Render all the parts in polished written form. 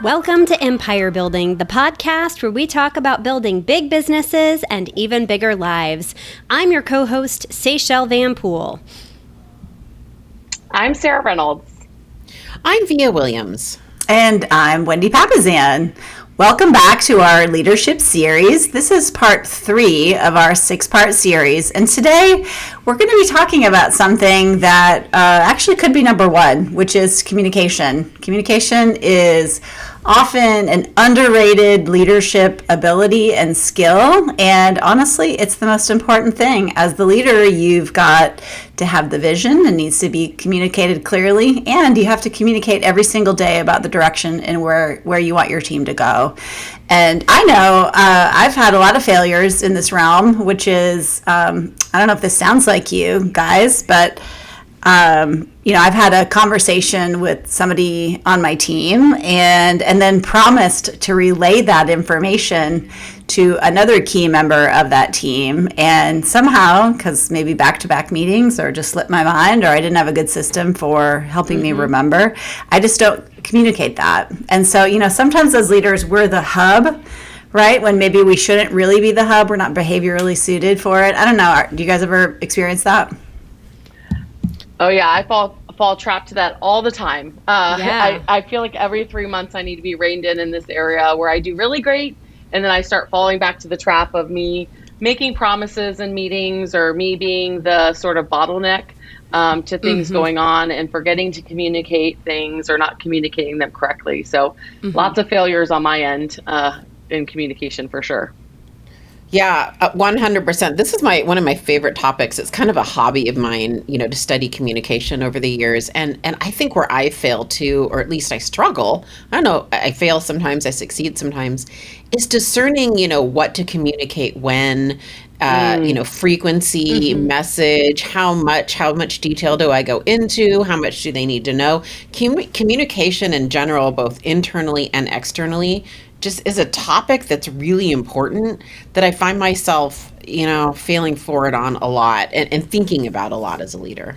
Welcome to Empire Building, the podcast where we talk about building big businesses and even bigger lives. I'm your co-host, Seychelle Van Poel. I'm Sarah Reynolds. I'm Via Williams. And I'm Wendy Papazan. Welcome back to our leadership series. This is part 3 of our 6-part series. And today we're going to be talking about something that actually could be number 1, which is communication. Communication is often an underrated leadership ability and skill. And honestly, it's the most important thing. As the leader, you've got to have the vision. It needs to be communicated clearly. And you have to communicate every single day about the direction and where you want your team to go. And I know I've had a lot of failures in this realm, which is, I don't know if this sounds like you guys, but I've had a conversation with somebody on my team and then promised to relay that information to another key member of that team. And somehow, because maybe back-to-back meetings or just slipped my mind or I didn't have a good system for helping me remember, I just don't communicate that. And so, sometimes as leaders, we're the hub, right? When maybe we shouldn't really be the hub. We're not behaviorally suited for it. I don't know. Do you guys ever experience that? Oh yeah, I fall trapped to that all the time. I feel like every 3 months I need to be reined in this area where I do really great, and then I start falling back to the trap of me making promises in meetings or me being the sort of bottleneck to things going on and forgetting to communicate things or not communicating them correctly. So lots of failures on my end in communication for sure. Yeah, 100%. This is one of my favorite topics. It's kind of a hobby of mine, to study communication over the years. And I think where I fail too, or at least I struggle, I don't know, I fail sometimes, I succeed sometimes, is discerning, what to communicate when, frequency, message, how much detail do I go into, how much do they need to know? Communication in general, both internally and externally, just is a topic that's really important that I find myself, failing forward on a lot and thinking about a lot as a leader.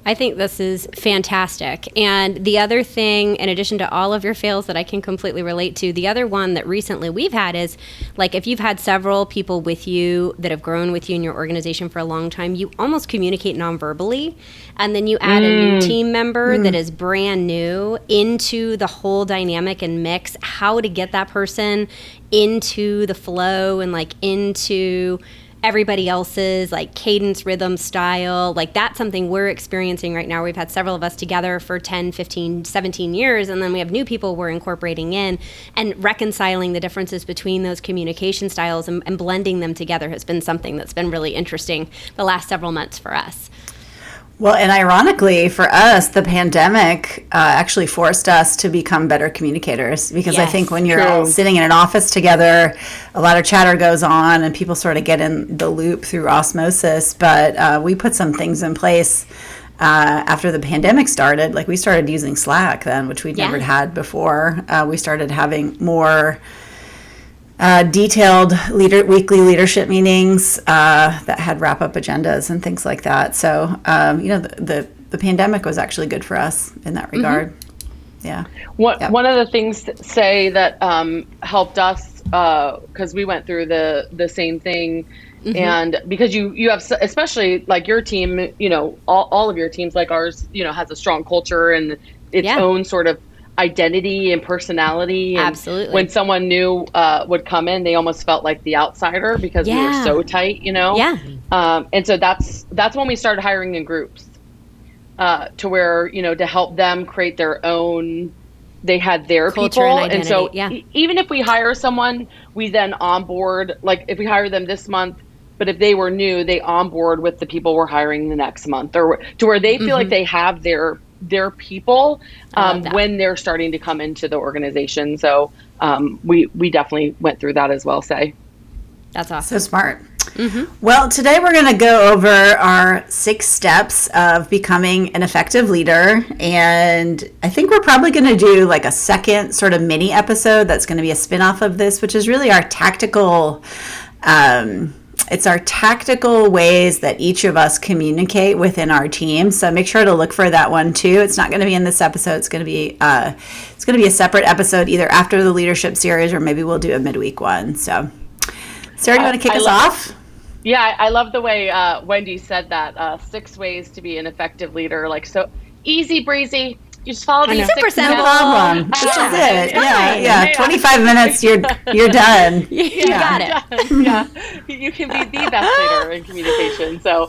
I think this is fantastic. And the other thing, in addition to all of your fails that I can completely relate to, the other one that recently we've had is, like, if you've had several people with you that have grown with you in your organization for a long time, you almost communicate nonverbally. And then you add a new team member that is brand new into the whole dynamic and mix, how to get that person into the flow and into everybody else's cadence, rhythm, style. That's something we're experiencing right now. We've had several of us together for 10, 15, 17 years, and then we have new people we're incorporating in, and reconciling the differences between those communication styles and blending them together has been something that's been really interesting the last several months for us. Well, and ironically for us, the pandemic actually forced us to become better communicators, because I think when you're all sitting in an office together, a lot of chatter goes on and people sort of get in the loop through osmosis. But we put some things in place after the pandemic started. We started using Slack then, which we'd never had before. We started having more detailed weekly leadership meetings that had wrap-up agendas and things like that. So, the pandemic was actually good for us in that regard. Yeah. One of the things that helped us, because we went through the same thing, and because you have, especially like your team, all of your teams like ours, has a strong culture and its own sort of identity and personality. And absolutely. When someone new would come in, they almost felt like the outsider because we were so tight, and so that's when we started hiring in groups to where, to help them create their own, they had their culture people. and so identity. Even if we hire someone, we then onboard, like if we hire them this month, but if they were new, they onboard with the people we're hiring the next month, or to where they feel like they have their people when they're starting to come into the organization. So we definitely went through that as well, Say. That's awesome. So smart. Well, today we're going to go over our 6 steps of becoming an effective leader. And I think we're probably going to do like a second sort of mini episode that's going to be a spin-off of this, which is really our tactical It's our tactical ways that each of us communicate within our team. So make sure to look for that one too. It's not going to be in this episode. It's going to be a separate episode either after the leadership series or maybe we'll do a midweek one. So Sarah, do you want to kick us off? Yeah, I love the way Wendy said that. 6 ways to be an effective leader. Like, so easy breezy. You just follow these super 6 simple. No problem. This is it. Yeah. 25 minutes, you're done. You got it. Yeah, you can be the best leader in communication. So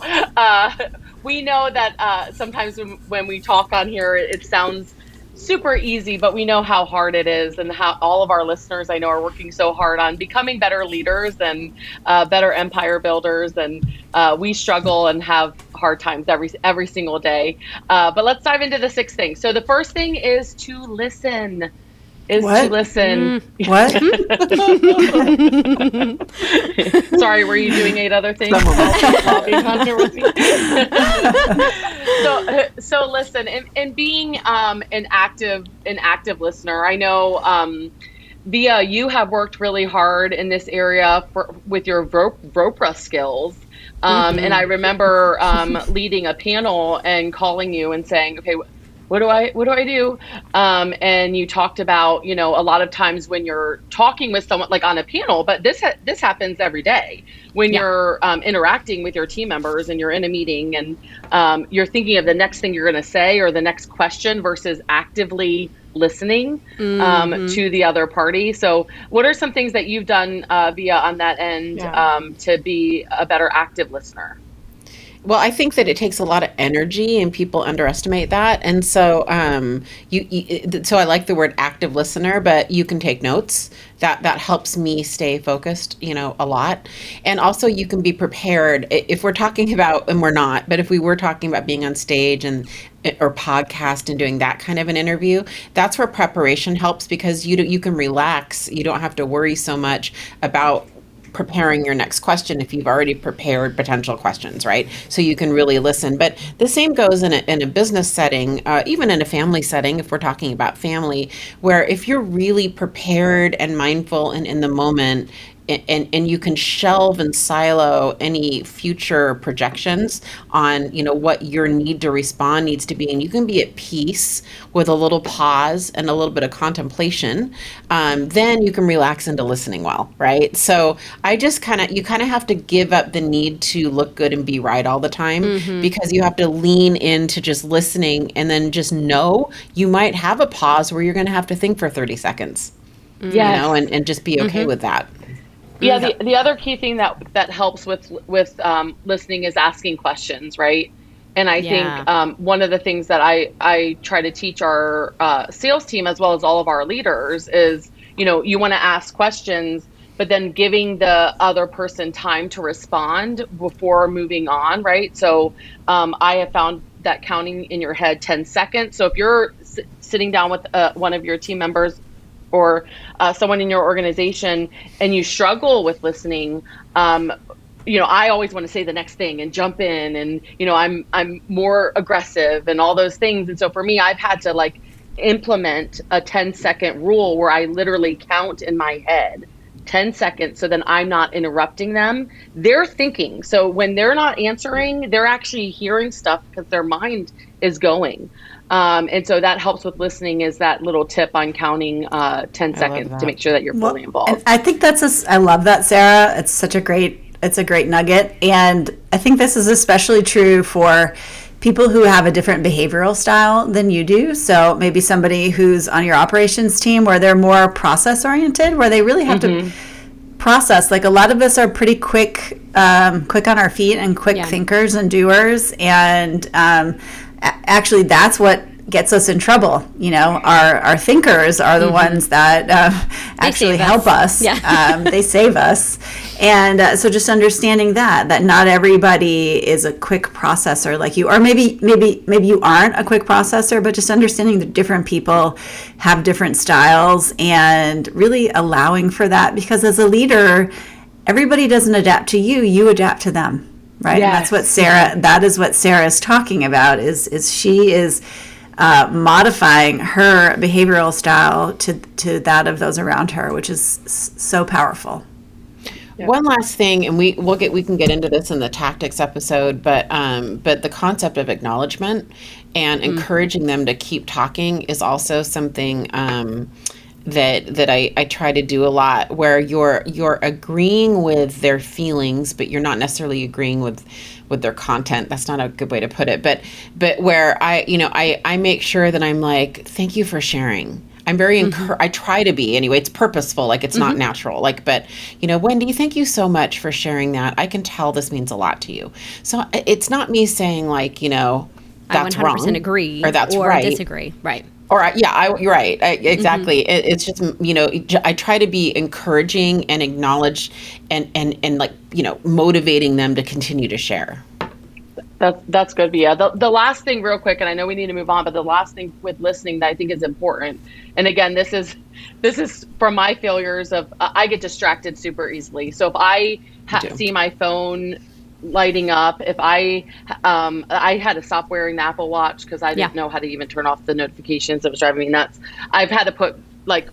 we know that sometimes when we talk on here, it sounds super easy, but we know how hard it is, and how all of our listeners I know are working so hard on becoming better leaders and better empire builders, and we struggle and have hard times every single day. But let's dive into the 6 things. So the first thing is to listen. What? To listen. What? Sorry, were you doing 8 other things? So listen, and being an active listener. I know Via, you have worked really hard in this area with your VOPRA skills. And I remember leading a panel and calling you and saying, okay, what do I do? And you talked about, a lot of times when you're talking with someone like on a panel, but this happens every day when you're interacting with your team members and you're in a meeting and you're thinking of the next thing you're going to say or the next question versus actively listening to the other party. So what are some things that you've done Via on that end to be a better active listener? Well, I think that it takes a lot of energy, and people underestimate that. And so, so I like the word active listener, but you can take notes. That helps me stay focused, a lot. And also, you can be prepared if we're talking about, and we're not, but if we were talking about being on stage or podcast and doing that kind of an interview, that's where preparation helps, because you can relax. You don't have to worry so much about preparing your next question if you've already prepared potential questions, right? So you can really listen. But the same goes in a business setting, even in a family setting, if we're talking about family, where if you're really prepared and mindful and in the moment, and you can shelve and silo any future projections on, what your need to respond needs to be, and you can be at peace with a little pause and a little bit of contemplation, then you can relax into listening well, right? So I just you kind of have to give up the need to look good and be right all the time, because you have to lean into just listening, and then just know you might have a pause where you're going to have to think for 30 seconds, and just be okay with that. Yeah, the other key thing that helps with listening is asking questions, right? And I think one of the things that I try to teach our sales team as well as all of our leaders is, you want to ask questions, but then giving the other person time to respond before moving on, right? So I have found that counting in your head 10 seconds. So if you're sitting down with one of your team members or someone in your organization and you struggle with listening, I always want to say the next thing and jump in, and I'm more aggressive and all those things. And so for me, I've had to implement a 10-second rule where I literally count in my head 10 seconds, so then I'm not interrupting them. They're thinking. So when they're not answering, they're actually hearing stuff because their mind is going. And so that helps with listening, is that little tip on counting 10 seconds to make sure that you're fully involved. I think I love that, Sarah. It's a great nugget. And I think this is especially true for people who have a different behavioral style than you do. So maybe somebody who's on your operations team where they're more process oriented, where they really have to process. Like a lot of us are pretty quick on our feet and quick thinkers and doers. And actually, that's what gets us in trouble. Our thinkers are the ones that actually help us. They save us. And so just understanding that not everybody is a quick processor like you, or maybe you aren't a quick processor, but just understanding that different people have different styles and really allowing for that, because as a leader, everybody doesn't adapt to you, you adapt to them. Right. Yes. And that is what Sarah is talking about, is she is modifying her behavioral style to that of those around her, which is so powerful. One last thing, and we can get into this in the tactics episode, but the concept of acknowledgement and encouraging them to keep talking is also something that I try to do a lot, where you're agreeing with their feelings, but you're not necessarily agreeing with their content. That's not a good way to put it, but where I make sure that I'm like, thank you for sharing. I'm very I try to be anyway. It's purposeful, like it's not natural. Like, but Wendy, thank you so much for sharing that. I can tell this means a lot to you. So it's not me saying like, that's I 100% wrong, or that's or right, disagree. Right. or you're right. Exactly. It's just I try to be encouraging and acknowledge and like motivating them to continue to share. That's good. But yeah, the last thing real quick, and I know we need to move on, but the last thing with listening that I think is important, and again, this is from my failures of I get distracted super easily. So if I see my phone lighting up, if I had to stop wearing the Apple Watch because I didn't know how to even turn off the notifications. It was driving me nuts. I've had to put like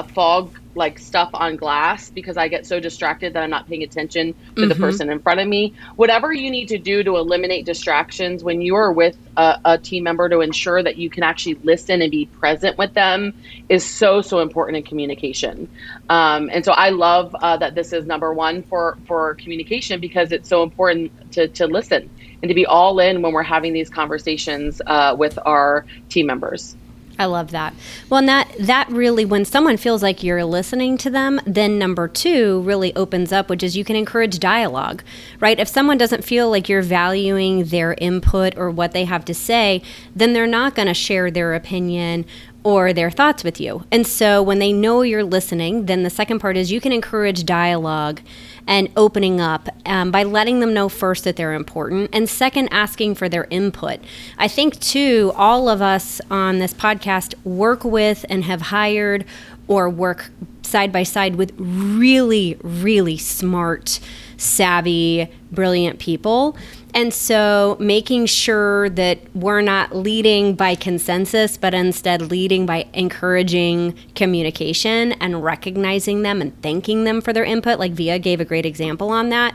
fog like stuff on glass because I get so distracted that I'm not paying attention to the person in front of me. Whatever you need to do to eliminate distractions when you are with a team member to ensure that you can actually listen and be present with them is so important in communication. And so I love that this is number one for communication, because it's so important to listen and to be all in when we're having these conversations with our team members. I love that. Well, and that really, when someone feels like you're listening to them, then number two really opens up, which is you can encourage dialogue, right? If someone doesn't feel like you're valuing their input or what they have to say, then they're not going to share their opinion or their thoughts with you. And so when they know you're listening, then the second part is you can encourage dialogue and opening up by letting them know first that they're important, and second, asking for their input. I think too, all of us on this podcast work with and have hired or work side by side with really, really smart, savvy, brilliant people. And so making sure that we're not leading by consensus, but instead leading by encouraging communication and recognizing them and thanking them for their input, like Via gave a great example on that,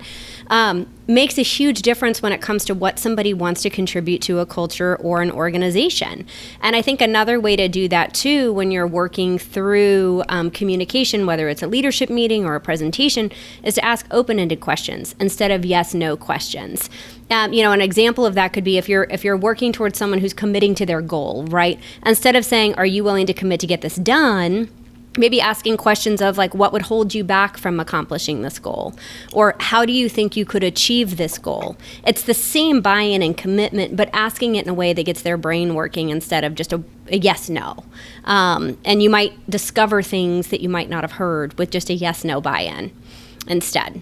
makes a huge difference when it comes to what somebody wants to contribute to a culture or an organization. And I think another way to do that too, when you're working through communication, whether it's a leadership meeting or a presentation, is to ask open-ended questions instead of yes/no questions. An example of that could be if you're working towards someone who's committing to their goal, right? Instead of saying, "Are you willing to commit to get this done?" maybe asking questions of like, what would hold you back from accomplishing this goal? Or how do you think you could achieve this goal? It's the same buy-in and commitment, but asking it in a way that gets their brain working instead of just a yes/no. And you might discover things that you might not have heard with just a yes/no buy-in instead.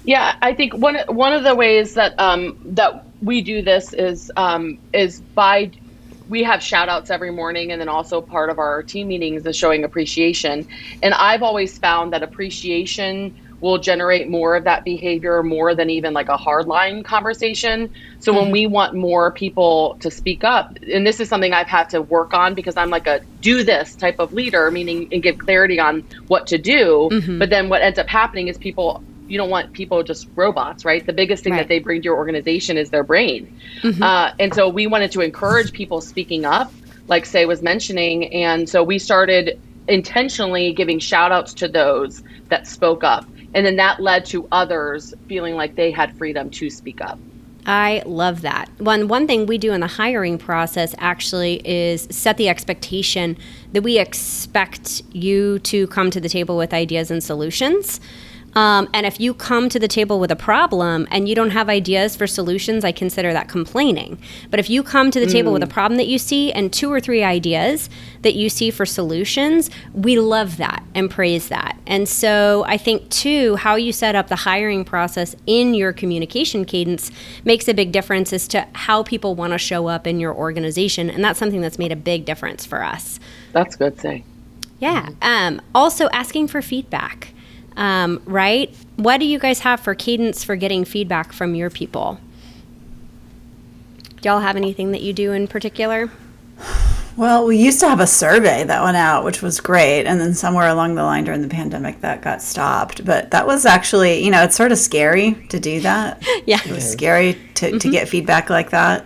Yeah, I think one of the ways that that we do this is by we have shout outs every morning, and then also part of our team meetings is showing appreciation. And I've always found that appreciation will generate more of that behavior more than even like a hardline conversation. So when we want more people to speak up, and this is something I've had to work on because I'm like a do this type of leader, meaning and give clarity on what to do. But then what ends up happening is you don't want people just robots, right? The biggest thing that they bring to your organization is their brain. And so we wanted to encourage people speaking up, like Say was mentioning. And so we started intentionally giving shout outs to those that spoke up. And then that led to others feeling like they had freedom to speak up. I love that. One thing we do in the hiring process actually is set the expectation that we expect you to come to the table with ideas and solutions. And if you come to the table with a problem and you don't have ideas for solutions, I consider that complaining. But if you come to the table with a problem that you see and 2 or 3 ideas that you see for solutions, we love that and praise that. And so I think, too, how you set up the hiring process in your communication cadence makes a big difference as to how people want to show up in your organization. And that's something that's made a big difference for us. That's good, Say. Yeah. Also, asking for feedback. Right? What do you guys have for cadence for getting feedback from your people? Do y'all have anything that you do in particular? Well, we used to have a survey that went out, which was great. And then somewhere along the line during the pandemic, that got stopped. But that was actually, it's sort of scary to do that. Yeah. It was scary to get feedback like that.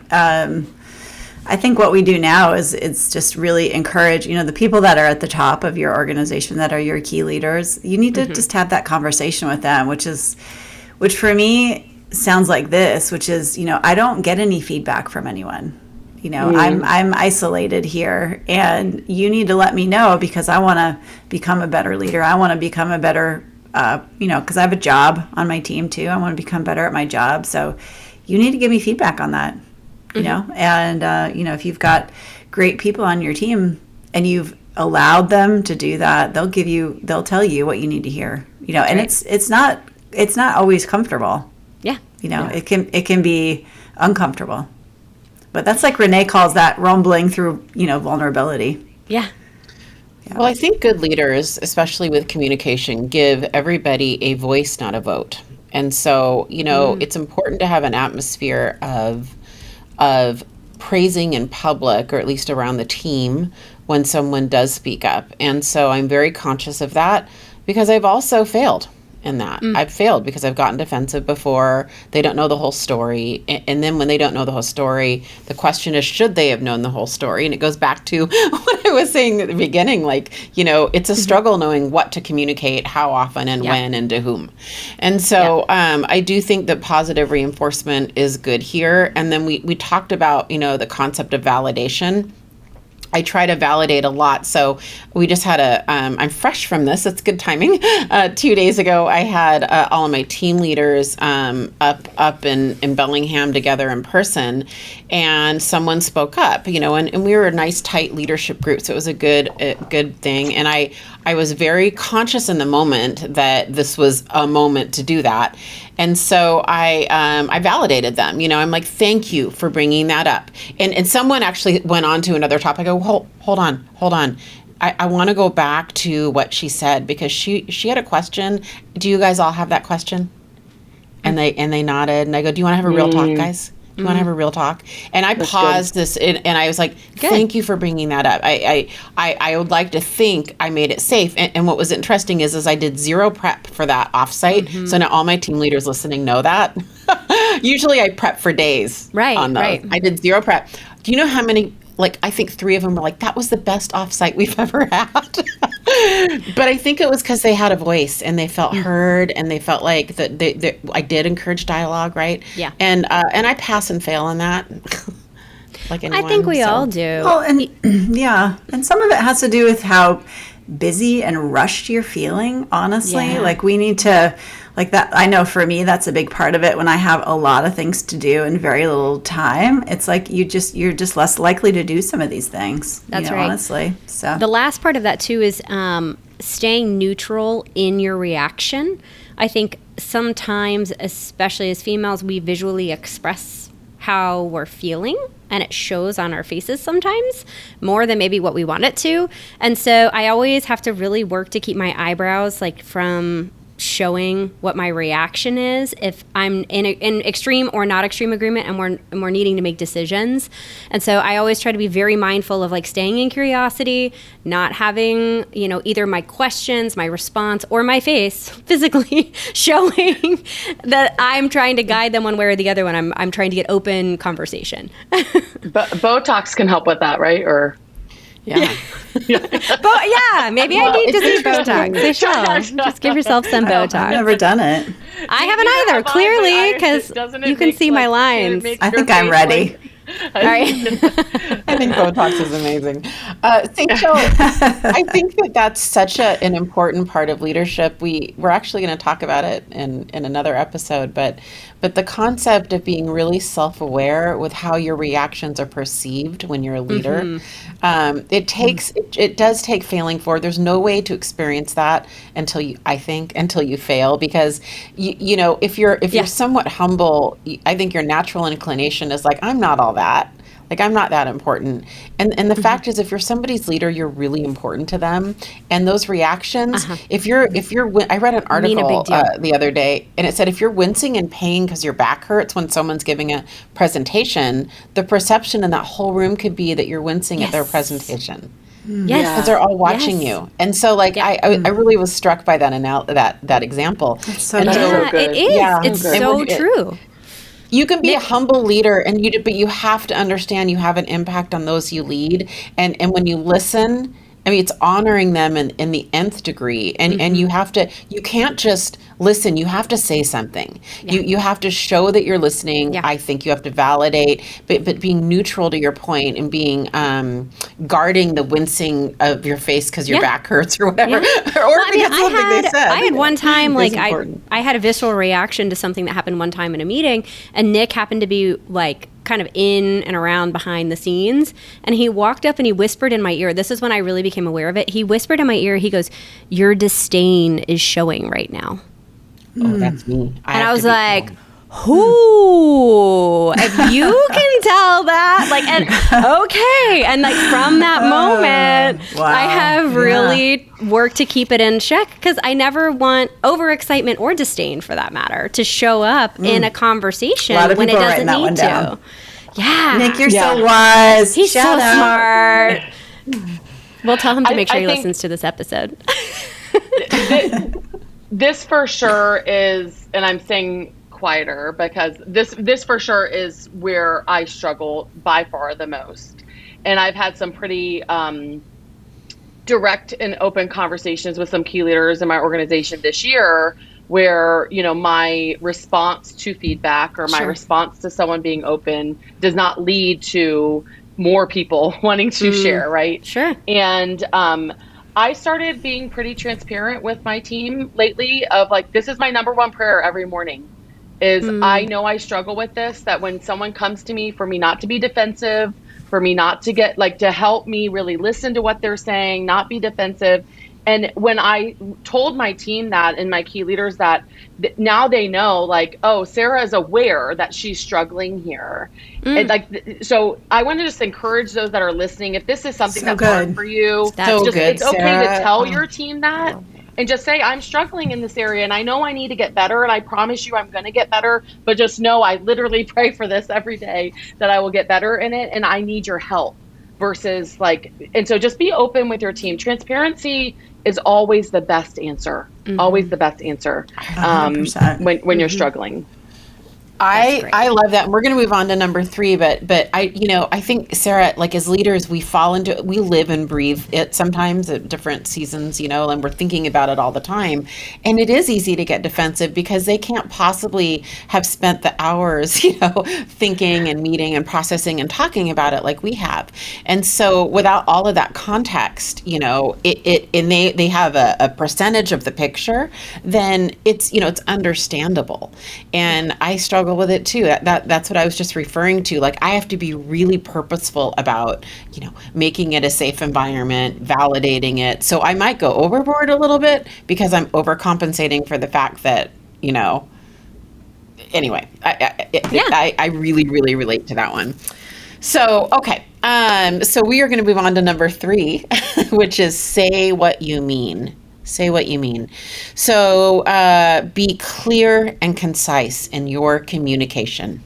I think what we do now is it's just really encourage, the people that are at the top of your organization that are your key leaders. You need to just have that conversation with them, which for me sounds like this, which is, I don't get any feedback from anyone. I'm isolated here, and you need to let me know because I want to become a better leader. I want to become a better, because I have a job on my team too. I want to become better at my job. So you need to give me feedback on that, and, if you've got great people on your team and you've allowed them to do that, they'll tell you what you need to hear, and it's not always comfortable. Yeah. It can be uncomfortable. But that's like Renee calls that rumbling through, vulnerability. Yeah. Well, I think good leaders, especially with communication, give everybody a voice, not a vote. And so, it's important to have an atmosphere of praising in public, or at least around the team, when someone does speak up. And so I'm very conscious of that because I've also failed in that. I've failed because I've gotten defensive before. They don't know the whole story. And then when they don't know the whole story, the question is, should they have known the whole story? And it goes back to what I was saying at the beginning, it's a struggle knowing what to communicate, how often and when and to whom. And so I do think that positive reinforcement is good here. And then we talked about, the concept of validation. I try to validate a lot. So we just had I'm fresh from this. It's good timing. 2 days ago, I had all of my team leaders up in Bellingham together in person, and someone spoke up, and we were a nice, tight leadership group. So it was a good thing. And I was very conscious in the moment that this was a moment to do that. And so I validated them. I'm like, thank you for bringing that up. And someone actually went on to another topic. I go, hold on. I want to go back to what she said because she had a question. Do you guys all have that question? And they nodded. And I go, do you want to have a real talk, guys? Do you want to have a real talk? And I paused this, and I was like, thank you for bringing that up. I would like to think I made it safe. And what was interesting is I did zero prep for that offsite. So now all my team leaders listening know that. Usually I prep for days on those. Right. I did zero prep. Do you know how many, I think 3 of them were like, that was the best offsite we've ever had. But I think it was because they had a voice and they felt heard, and they felt like that I did encourage dialogue, right? Yeah. And I pass and fail on that. Like anyone, I think we all do. Well, and and some of it has to do with how busy and rushed you're feeling, honestly. We need to, that. I know for me, that's a big part of it. When I have a lot of things to do and very little time, it's like you're just less likely to do some of these things. That's right. Honestly. So the last part of that too is staying neutral in your reaction. I think sometimes, especially as females, we visually express how we're feeling, and it shows on our faces sometimes more than maybe what we want it to. And so I always have to really work to keep my eyebrows from showing what my reaction is if I'm in extreme or not extreme agreement and we're needing to make decisions. And so I always try to be very mindful of staying in curiosity, not having, either my questions, my response, or my face physically showing that I'm trying to guide them one way or the other when I'm trying to get open conversation. But Botox can help with that, right? Or yeah. But maybe I need to see Botox. They should. Just give yourself some Botox. I've never done it. I haven't either, clearly, because you can see my lines. I think I'm ready. All right. I think Botox is amazing. So I think that's such an important part of leadership. We're actually going to talk about it in another episode, but the concept of being really self-aware with how your reactions are perceived when you're a leader, it does take failing forward. There's no way to experience that until you fail, because if you're somewhat humble, I think your natural inclination is I'm not all that. Like, I'm not that important. And the fact is, if you're somebody's leader, you're really important to them. And those reactions, if you're, I read an Mean a big article deal. the other day, and it said if you're wincing in pain because your back hurts when someone's giving a presentation, the perception in that whole room could be that you're wincing at their Yes. presentation. Yes. Because they're all watching Yes. you. And so, like, Yeah. I really was struck by that example. so And good. so- Yeah, it is. Yeah. It's And so we're- true. you can be a humble leader, but you have to understand you have an impact on those you lead. And when you listen, I mean, it's honoring them in the nth degree. And you can't just listen, you have to say something. You have to show that you're listening. Yeah. I think you have to validate, but being neutral to your point, and being guarding the wincing of your face because your Yeah. back hurts or whatever. Yeah. Or Well, I mean, because something they said. I had one time, It's like, important. I had a visceral reaction to something that happened one time in a meeting, and Nick happened to be, like, kind of in and around behind the scenes, and he walked up and he whispered in my ear. This is when I really became aware of it. He whispered in my ear, he goes, "Your disdain is showing right now." Oh, that's me. And I have was to be like, calm. who? If you can tell that, like, and okay. And like from that moment, wow. I have Yeah. really worked to keep it in check, because I never want overexcitement or disdain, for that matter, to show up in a conversation A lot of when it people are doesn't writing that one need down. to. Yeah. Nick, you're Yeah. so wise. He's Shout so out. smart. We'll tell him to make sure I he think- listens to this episode. This for sure is, and I'm saying quieter because this for sure is where I struggle by far the most. And I've had some pretty direct and open conversations with some key leaders in my organization this year, where, you know, my response to feedback or my Sure. response to someone being open does not lead to more people wanting to share, right? Sure. And I started being pretty transparent with my team lately of like, this is my number one prayer every morning is I know I struggle with this, that when someone comes to me, for me not to be defensive, for me not to get like, to help me really listen to what they're saying, not be defensive. And when I told my team that, and my key leaders that, now they know, like, oh, Sarah is aware that she's struggling here. And like, so I want to just encourage those that are listening, if this is something So that's good. hard for you, That's So just, good, it's okay Sarah. to tell your team that, and just say, I'm struggling in this area and I know I need to get better, and I promise you I'm going to get better, but just know I literally pray for this every day that I will get better in it, and I need your help. Versus like, and so just be open with your team. Transparency is always the best answer. Always the best answer 100%. when you're struggling. great. I love that. And we're going to move on to number 3, but I think, Sarah, like, as leaders, we live and breathe it sometimes at different seasons, and we're thinking about it all the time. And it is easy to get defensive because they can't possibly have spent the hours, thinking and meeting and processing and talking about it like we have. And so without all of that context, and they have a percentage of the picture, then it's understandable. And I struggle with it too. That's what I was just referring to. Like, I have to be really purposeful about, making it a safe environment, validating it. So I might go overboard a little bit because I'm overcompensating for the fact that, anyway, I really, really relate to that one. So, okay. So we are going to move on to number 3, which is say what you mean. Say what you mean. So be clear and concise in your communication.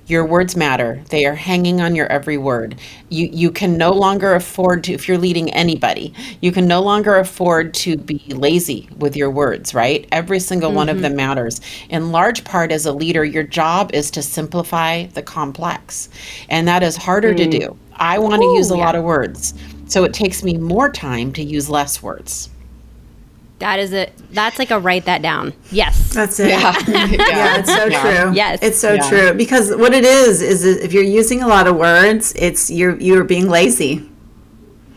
Your words matter. They are hanging on your every word. You can no longer afford to, if you're leading anybody, you can no longer afford to be lazy with your words, right? Every single one of them matters. In large part, as a leader, your job is to simplify the complex. And that is harder to do. I want to use a lot of words. So it takes me more time to use less words. That's like a write that down. Yes. That's it. Yeah. Yeah, it's so true. Yes. It's so Yeah. true. Because what it is if you're using a lot of words, it's you're being lazy.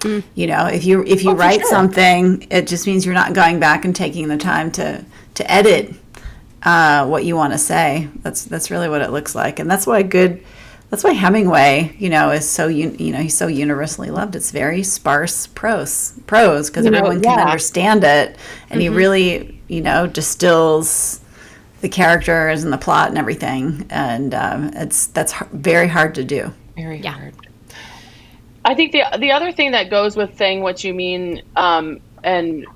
If you write something, it just means you're not going back and taking the time to edit what you want to say. That's really what it looks like. And that's why Hemingway, is so he's so universally loved. It's very sparse prose because everyone can understand it, and he really distills the characters and the plot and everything, and that's very hard to do. Very hard. I think the other thing that goes with saying what you mean, and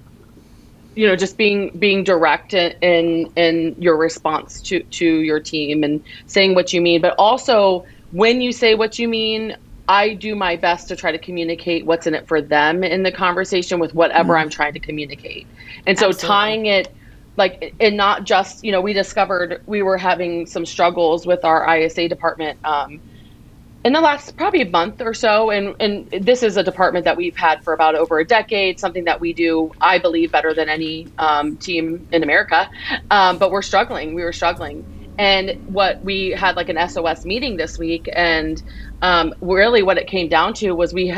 just being direct in your response to your team and saying what you mean, but also when you say what you mean, I do my best to try to communicate what's in it for them in the conversation with whatever I'm trying to communicate. And so tying it, like, and not just, we discovered we were having some struggles with our ISA department in the last probably month or so. And this is a department that we've had for about over a decade, something that we do, I believe, better than any team in America. But we were struggling. And what we had like an SOS meeting this week. And really what it came down to was we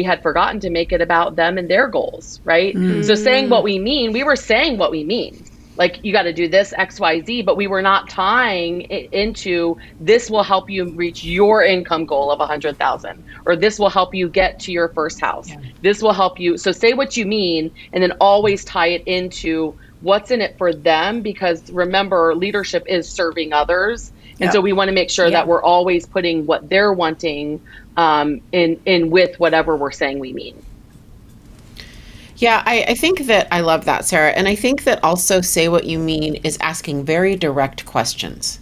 had forgotten to make it about them and their goals, right? So saying what we mean, we were saying what we mean. Like, you got to do this, X, Y, Z, but we were not tying it into this will help you reach your income goal of 100,000, or this will help you get to your first house. Yeah. This will help you. So say what you mean, and then always tie it into what's in it for them, because remember, leadership is serving others. And so we want to make sure that we're always putting what they're wanting in with whatever we're saying we mean. Yeah, I think that I love that, Sarah. And I think that also say what you mean is asking very direct questions,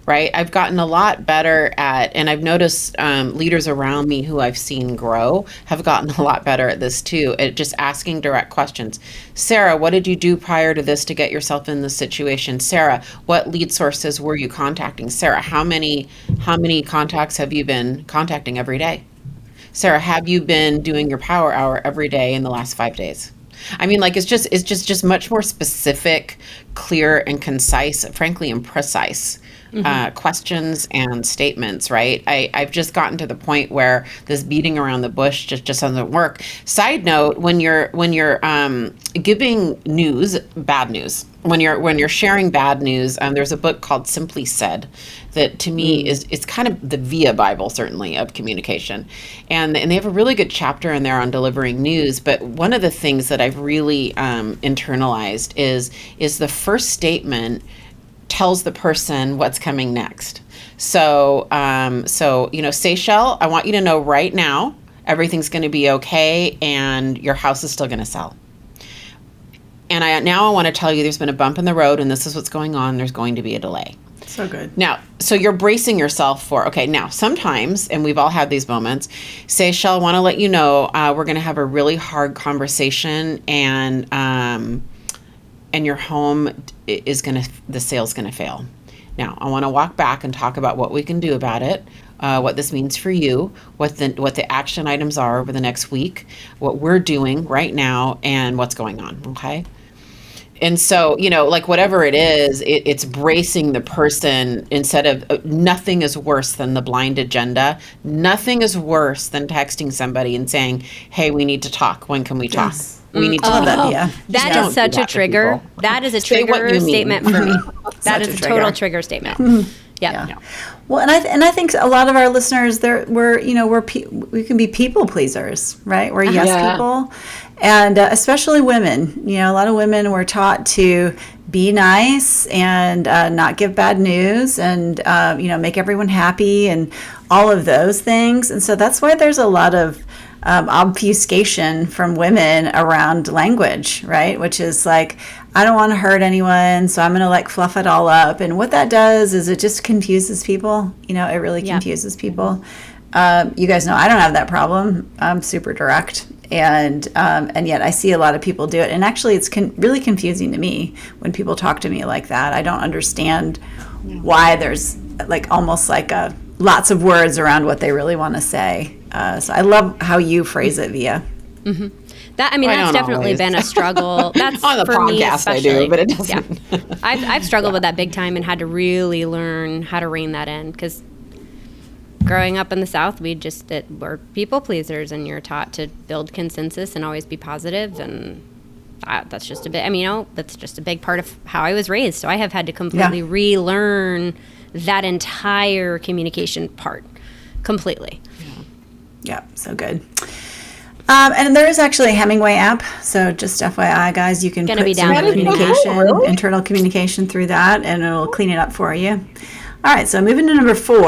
right? I've gotten a lot better at, and I've noticed leaders around me who I've seen grow have gotten a lot better at this too, at just asking direct questions. Sarah, what did you do prior to this to get yourself in this situation? Sarah, what lead sources were you contacting? Sarah, how many contacts have you been contacting every day? Sarah, have you been doing your power hour every day in the last 5 days? I mean, like, it's just much more specific, clear, and concise, frankly, and precise questions and statements, right? I've just gotten to the point where this beating around the bush just doesn't work. Side note, when you're giving news, bad news, when you're sharing bad news, there's a book called Simply Said that to me it's kind of the Via Bible, certainly, of communication. And they have a really good chapter in there on delivering news. But one of the things that I've really internalized is the first statement tells the person what's coming next. So Seychelle, I want you to know right now, everything's going to be okay and your house is still going to sell. And I want to tell you there's been a bump in the road and this is what's going on. There's going to be a delay. So good. Now, so you're bracing yourself for, okay, now sometimes, and we've all had these moments, Seychelle, I want to let you know we're going to have a really hard conversation and your home the sale's going to fail. Now, I want to walk back and talk about what we can do about it, what this means for you, what the action items are over the next week, what we're doing right now, and what's going on, okay? And so, like whatever it is, it's bracing the person instead of nothing is worse than the blind agenda. Nothing is worse than texting somebody and saying, hey, we need to talk. When can we talk? Yes. We need to talk. That is such a trigger. That is a trigger statement for me. That is a total trigger statement. Yeah. Well, and I think a lot of our listeners, we can be people pleasers, right? We're yes people, and especially women. A lot of women were taught to be nice and not give bad news, and make everyone happy and all of those things. And so that's why there's a lot of obfuscation from women around language, right? Which is like, I don't want to hurt anyone, so I'm going to like fluff it all up. And what that does is it just confuses people. It really confuses people. You guys know I don't have that problem. I'm super direct. And yet I see a lot of people do it. And actually it's really confusing to me when people talk to me like that. I don't understand why there's like almost like lots of words around what they really want to say. So I love how you phrase it, Via. Mm-hmm. That's definitely been a struggle. That's on the for podcast me especially. I do, but it doesn't. Yeah. I've struggled with that big time and had to really learn how to rein that in, because growing up in the South, we're people pleasers, and you're taught to build consensus and always be positive, and that's just a bit. That's just a big part of how I was raised. So I have had to completely relearn that entire communication part completely. Yeah, so good. And there is actually a Hemingway app. So just FYI, guys, you can put some internal communication through that, and it'll clean it up for you. All right, so moving to number 4,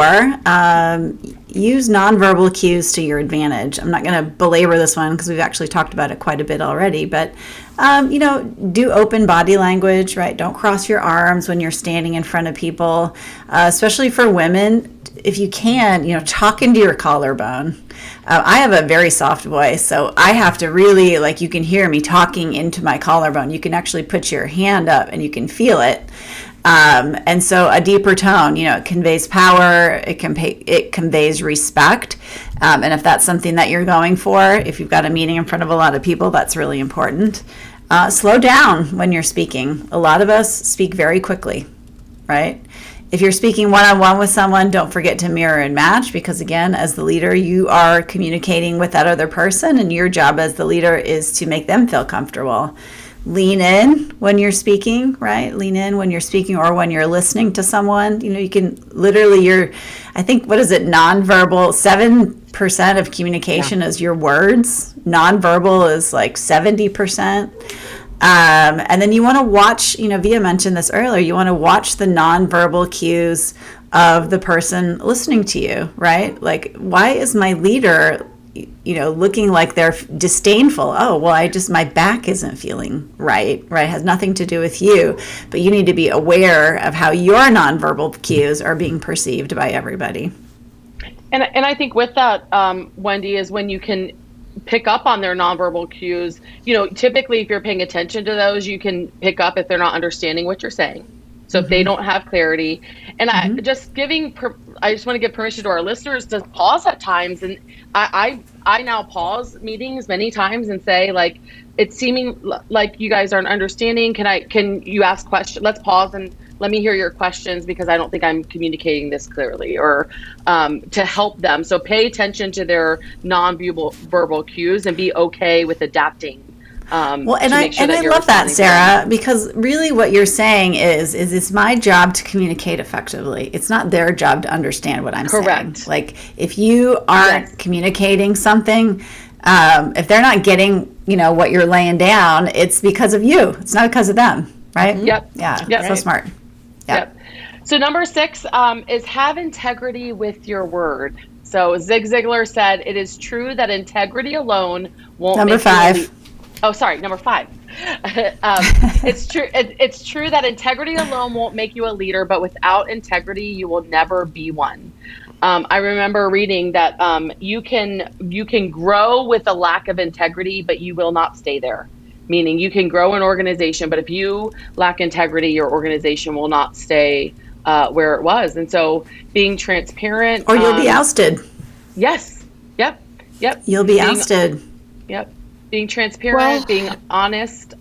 use nonverbal cues to your advantage. I'm not going to belabor this one because we've actually talked about it quite a bit already, but do open body language, right? Don't cross your arms when you're standing in front of people, especially for women. If you can, talk into your collarbone. I have a very soft voice, so I have to really, you can hear me talking into my collarbone. You can actually put your hand up and you can feel it. And so a deeper tone, it conveys power, it conveys respect. And if that's something that you're going for, if you've got a meeting in front of a lot of people, that's really important. Slow down when you're speaking. A lot of us speak very quickly, right? If you're speaking one-on-one with someone, don't forget to mirror and match, because again, as the leader, you are communicating with that other person, and your job as the leader is to make them feel comfortable. Lean in when you're speaking, right? Lean in when you're speaking or when you're listening to someone. You can literally, I think, what is it, nonverbal, 7% of communication is your words. Nonverbal is 70%. And then you want to watch, Via mentioned this earlier, you want to watch the nonverbal cues of the person listening to you, right? Why is my leader, looking like they're disdainful? Oh, well, my back isn't feeling right? It has nothing to do with you, but you need to be aware of how your nonverbal cues are being perceived by everybody. And I think with that, Wendy, is when you can pick up on their nonverbal cues. Typically if you're paying attention to those, you can pick up if they're not understanding what you're saying. So if they don't have clarity, and I just want to give permission to our listeners to pause at times. And I now pause meetings many times and say, it's seeming like you guys aren't understanding. Can you ask questions? Let's pause and let me hear your questions, because I don't think I'm communicating this clearly, or to help them. So pay attention to their non-verbal cues and be okay with adapting. I love that, Sarah, because really what you're saying is it's my job to communicate effectively. It's not their job to understand what I'm saying. Correct. If you aren't communicating something, if they're not getting, what you're laying down, it's because of you. It's not because of them, right? Yep. Yeah. Yep. So smart. Yep. So number 6 is have integrity with your word. So Zig Ziglar said, "It is true that integrity alone won't." Number 5. Number 5. It's true. It's true that integrity alone won't make you a leader, but without integrity, you will never be one. I remember reading that you can grow with a lack of integrity, but you will not stay there. Meaning, you can grow an organization, but if you lack integrity, your organization will not stay where it was. And so, being transparent, or you'll be ousted. Yes. Yep. You'll be ousted. Yep. Being transparent, being honest,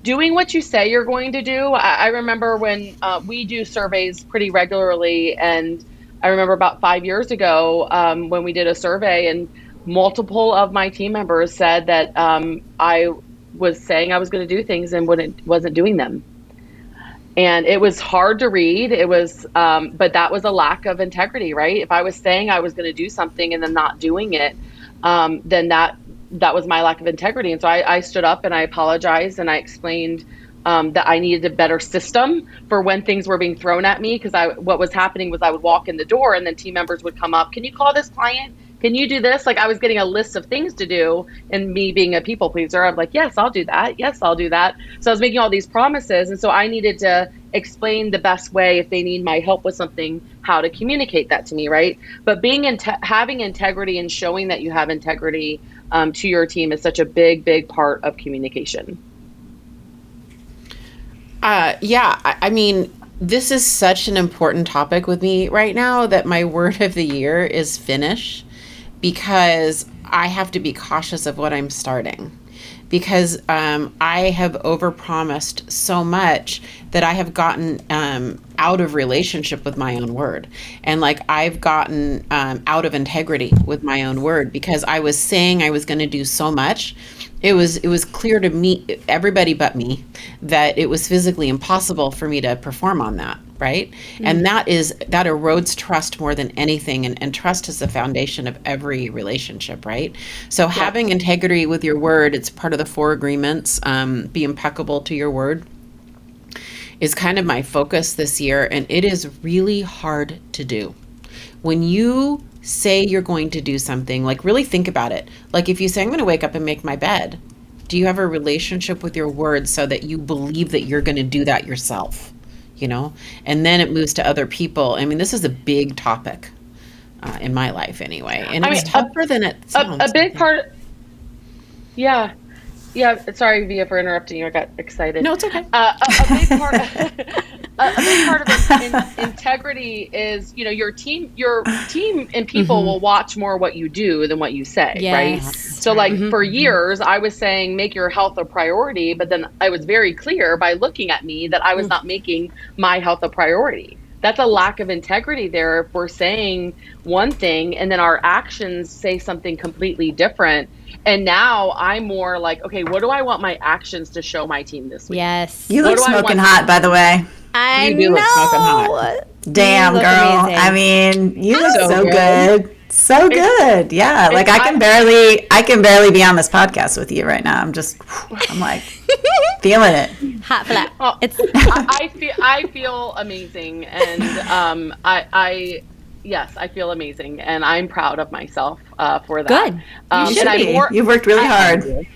doing what you say you're going to do. I remember when we do surveys pretty regularly, and I remember about 5 years ago when we did a survey, and multiple of my team members said that I was saying I was going to do things and wasn't doing them. And it was hard to read. It was, but that was a lack of integrity, right? If I was saying I was going to do something and then not doing it, then that was my lack of integrity. And so I stood up and I apologized, and I explained that I needed a better system for when things were being thrown at me. Because what was happening was I would walk in the door, and then team members would come up. Can you call this client? Can you do this? I was getting a list of things to do, and me being a people pleaser, I'm like, yes, I'll do that. Yes, I'll do that. So I was making all these promises. And so I needed to explain the best way, if they need my help with something, how to communicate that to me, right? But having integrity and showing that you have integrity to your team is such a big, big part of communication. I mean, this is such an important topic with me right now that my word of the year is finish, because I have to be cautious of what I'm starting, because I have overpromised so much that I have gotten out of relationship with my own word. And I've gotten out of integrity with my own word, because I was saying I was going to do so much. It was clear to me, everybody but me, that it was physically impossible for me to perform on that, right? Mm-hmm. And that erodes trust more than anything, and trust is the foundation of every relationship, right? So having integrity with your word, it's part of the 4 agreements. Be impeccable to your word. is kind of my focus this year, and it is really hard to do. When you say you're going to do something, like really think about it. Like if you say, I'm going to wake up and make my bed, do you have a relationship with your words so that you believe that you're going to do that yourself? And then it moves to other people. I mean, this is a big topic in my life anyway. And it's tougher than it sounds. A big part. Yeah. Yeah. Sorry, Via, for interrupting you. I got excited. No, it's okay. A big part. A big part of integrity is, your team and people will watch more what you do than what you say, right? So for years, I was saying, make your health a priority, but then I was very clear by looking at me that I was not making my health a priority. That's a lack of integrity there. If we're saying one thing and then our actions say something completely different. And now I'm more like, okay, what do I want my actions to show my team this week? Yes. You look smoking hot, by the way. I You do look smoking hot. Damn, look girl. amazing. I mean, you look So so good. good. So good. Yeah. Like I can barely be on this podcast with you right now. I'm like feeling it. Hot flat. Well, It's I feel amazing, and yes, I feel amazing, and I'm proud of myself for that. Good. You should and be. You've worked really hard.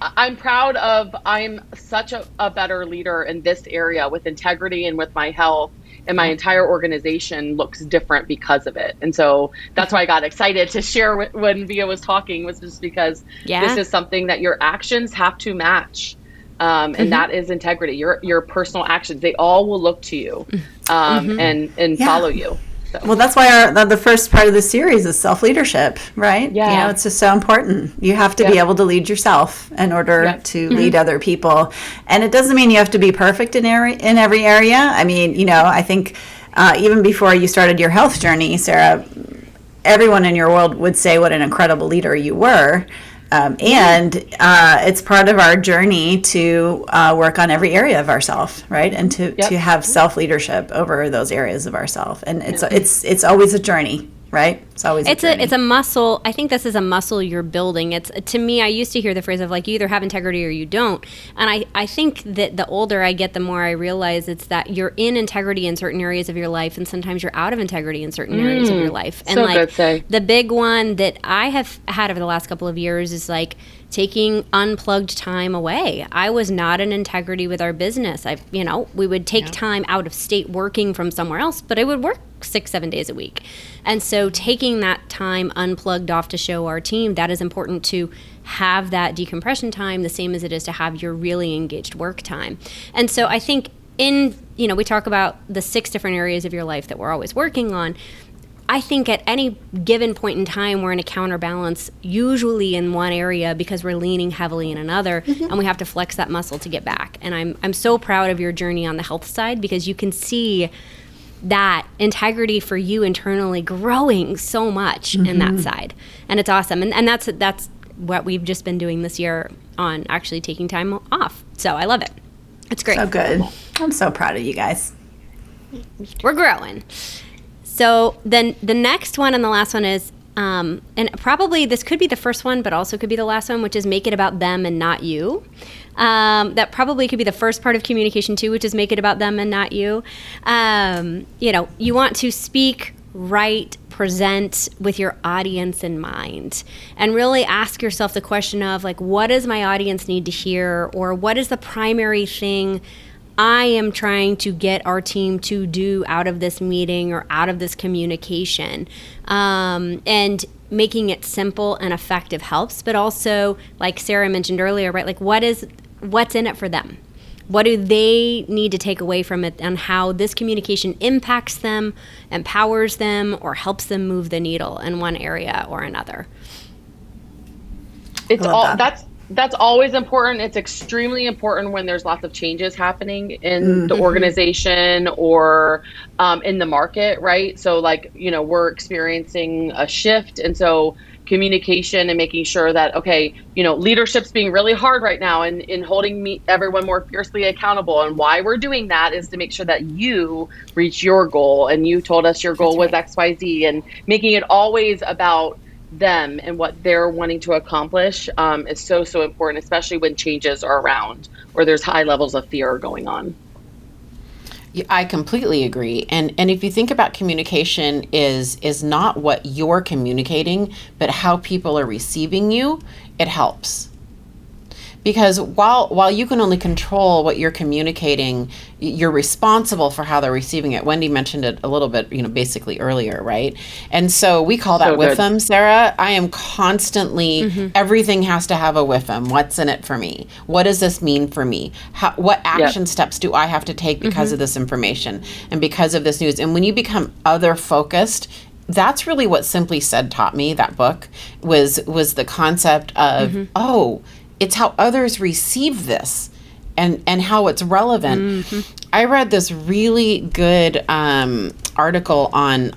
I'm proud of. I'm such a better leader in this area with integrity and with my health. And my entire organization looks different because of it. And so that's why I got excited to share when Via was talking, was just because this is something that your actions have to match. And that is integrity. Your personal actions, they all will look to you and follow you. So. Well, that's why the first part of the series is self-leadership, right? Yeah. It's just so important. You have to be able to lead yourself in order to lead other people. And it doesn't mean you have to be perfect in every area. I mean, I think even before you started your health journey, Sarah, everyone in your world would say what an incredible leader you were. And it's part of our journey to work on every area of ourself, right? And to have self-leadership over those areas of ourself. And it's always a journey, right? It's always a journey. It's a muscle. I think this is a muscle you're building. It's, to me, I used to hear the phrase of like, you either have integrity or you don't. And I think that the older I get, the more I realize it's that you're in integrity in certain areas of your life, and sometimes you're out of integrity in certain areas of your life. And so like good, say. The big one that I have had over the last couple of years is like taking unplugged time away. I was not in integrity with our business. We would take time out of state working from somewhere else, but I would work 6-7 days a week. And so taking that time unplugged off to show our team that is important to have that decompression time, the same as it is to have your really engaged work time. And so I think we talk about the 6 different areas of your life that we're always working on. I think at any given point in time, we're in a counterbalance, usually in one area because we're leaning heavily in another, and we have to flex that muscle to get back. And I'm so proud of your journey on the health side, because you can see that integrity for you internally growing so much in that side. And it's awesome. And that's what we've just been doing this year on actually taking time off. So I love it. It's great. So good. I'm so proud of you guys. We're growing. So then the next one and the last one is, and probably this could be the first one, but also could be the last one, which is make it about them and not you. That probably could be the first part of communication too, which is make it about them and not you. You want to speak, write, present with your audience in mind, and really ask yourself the question of like, what does my audience need to hear, or what is the primary thing I am trying to get our team to do out of this meeting or out of this communication. And making it simple and effective helps, but also, like Sarah mentioned earlier, right? Like what's in it for them? What do they need to take away from it, and how this communication impacts them, empowers them, or helps them move the needle in one area or another? That's always important. It's extremely important when there's lots of changes happening in the organization or in the market, right? So we're experiencing a shift. And so communication and making sure that, leadership's being really hard right now and in holding everyone more fiercely accountable. And why we're doing that is to make sure that you reach your goal. And you told us your goal was XYZ, and making it always about them and what they're wanting to accomplish is so important, especially when changes are around or there's high levels of fear going on. I completely agree. And if you think about communication is not what you're communicating, but how people are receiving you, it helps. Because while you can only control what you're communicating, you're responsible for how they're receiving it. Wendy mentioned it a little bit, basically earlier, right? And so we call that WIFM, Sarah. I am constantly, everything has to have a WIFM. What's in it for me? What does this mean for me? What action steps do I have to take because of this information and because of this news? And when you become other focused, that's really what Simply Said taught me. That book was the concept of, it's how others receive this and how it's relevant. I read this really good article on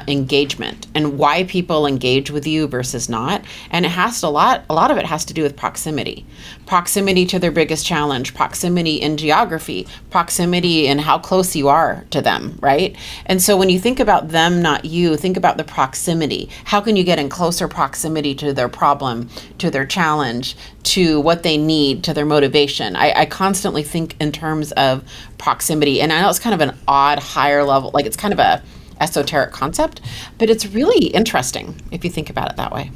engagement and why people engage with you versus not. And it has to, a lot of it has to do with proximity to their biggest challenge, proximity in geography, proximity in how close you are to them, right? And so when you think about them, not you, think about the proximity. How can you get in closer proximity to their problem, to their challenge, to what they need, to their motivation? I constantly think in terms of proximity. And I know it's kind of an odd, higher level, like it's kind of a esoteric concept, but it's really interesting if you think about it that way.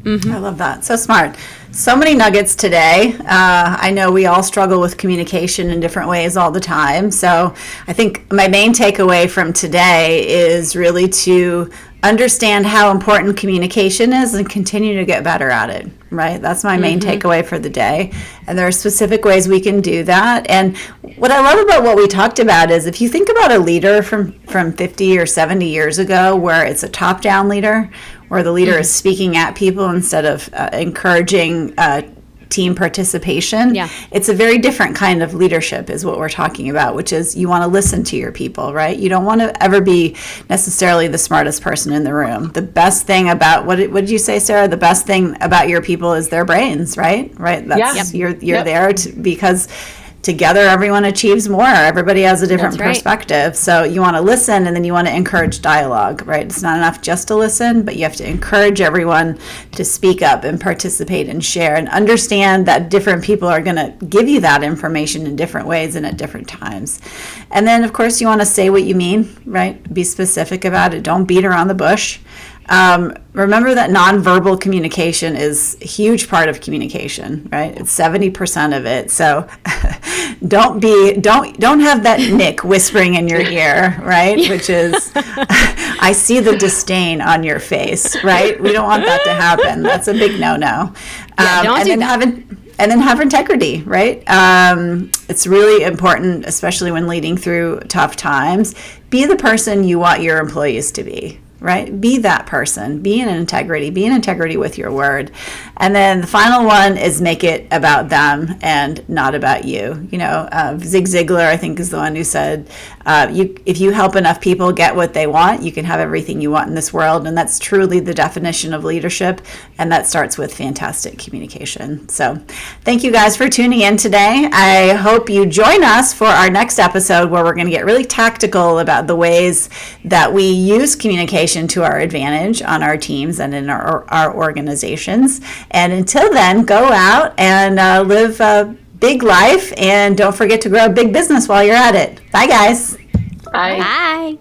I love that. So smart. So many nuggets today. I know we all struggle with communication in different ways all the time. So I think my main takeaway from today is really to understand how important communication is and continue to get better at it, right? That's my main takeaway for the day. And there are specific ways we can do that. And what I love about what we talked about is if you think about a leader from 50 or 70 years ago, where it's a top-down leader, where the leader is speaking at people instead of encouraging team participation. It's a very different kind of leadership is what we're talking about, which is you want to listen to your people, right? You don't want to ever be necessarily the smartest person in the room. The best thing about, what did you say, Sarah? The best thing about your people is their brains, right? That's you're there because together everyone achieves more. Everybody has a different perspective. So you want to listen, and then you want to encourage dialogue, right? It's not enough just to listen, but you have to encourage everyone to speak up and participate and share and understand that different people are going to give you that information in different ways and at different times. And then, of course, you want to say what you mean, right? Be specific about it. Don't beat around the bush. Remember that nonverbal communication is a huge part of communication, right? It's 70% of it. So don't have that Nick whispering in your ear, right? Which is, I see the disdain on your face, right? We don't want that to happen. That's a big no-no. And then have integrity, right? It's really important, especially when leading through tough times. Be the person you want your employees to be. Right? Be that person. Be in integrity with your word. And then the final one is make it about them and not about you. Zig Ziglar, I think, is the one who said, if you help enough people get what they want, you can have everything you want in this world. And that's truly the definition of leadership. And that starts with fantastic communication. So thank you guys for tuning in today. I hope you join us for our next episode, where we're going to get really tactical about the ways that we use communication to our advantage on our teams and in our organizations. And until then, go out and live a big life, and don't forget to grow a big business while you're at it. Bye, guys. Bye. Bye.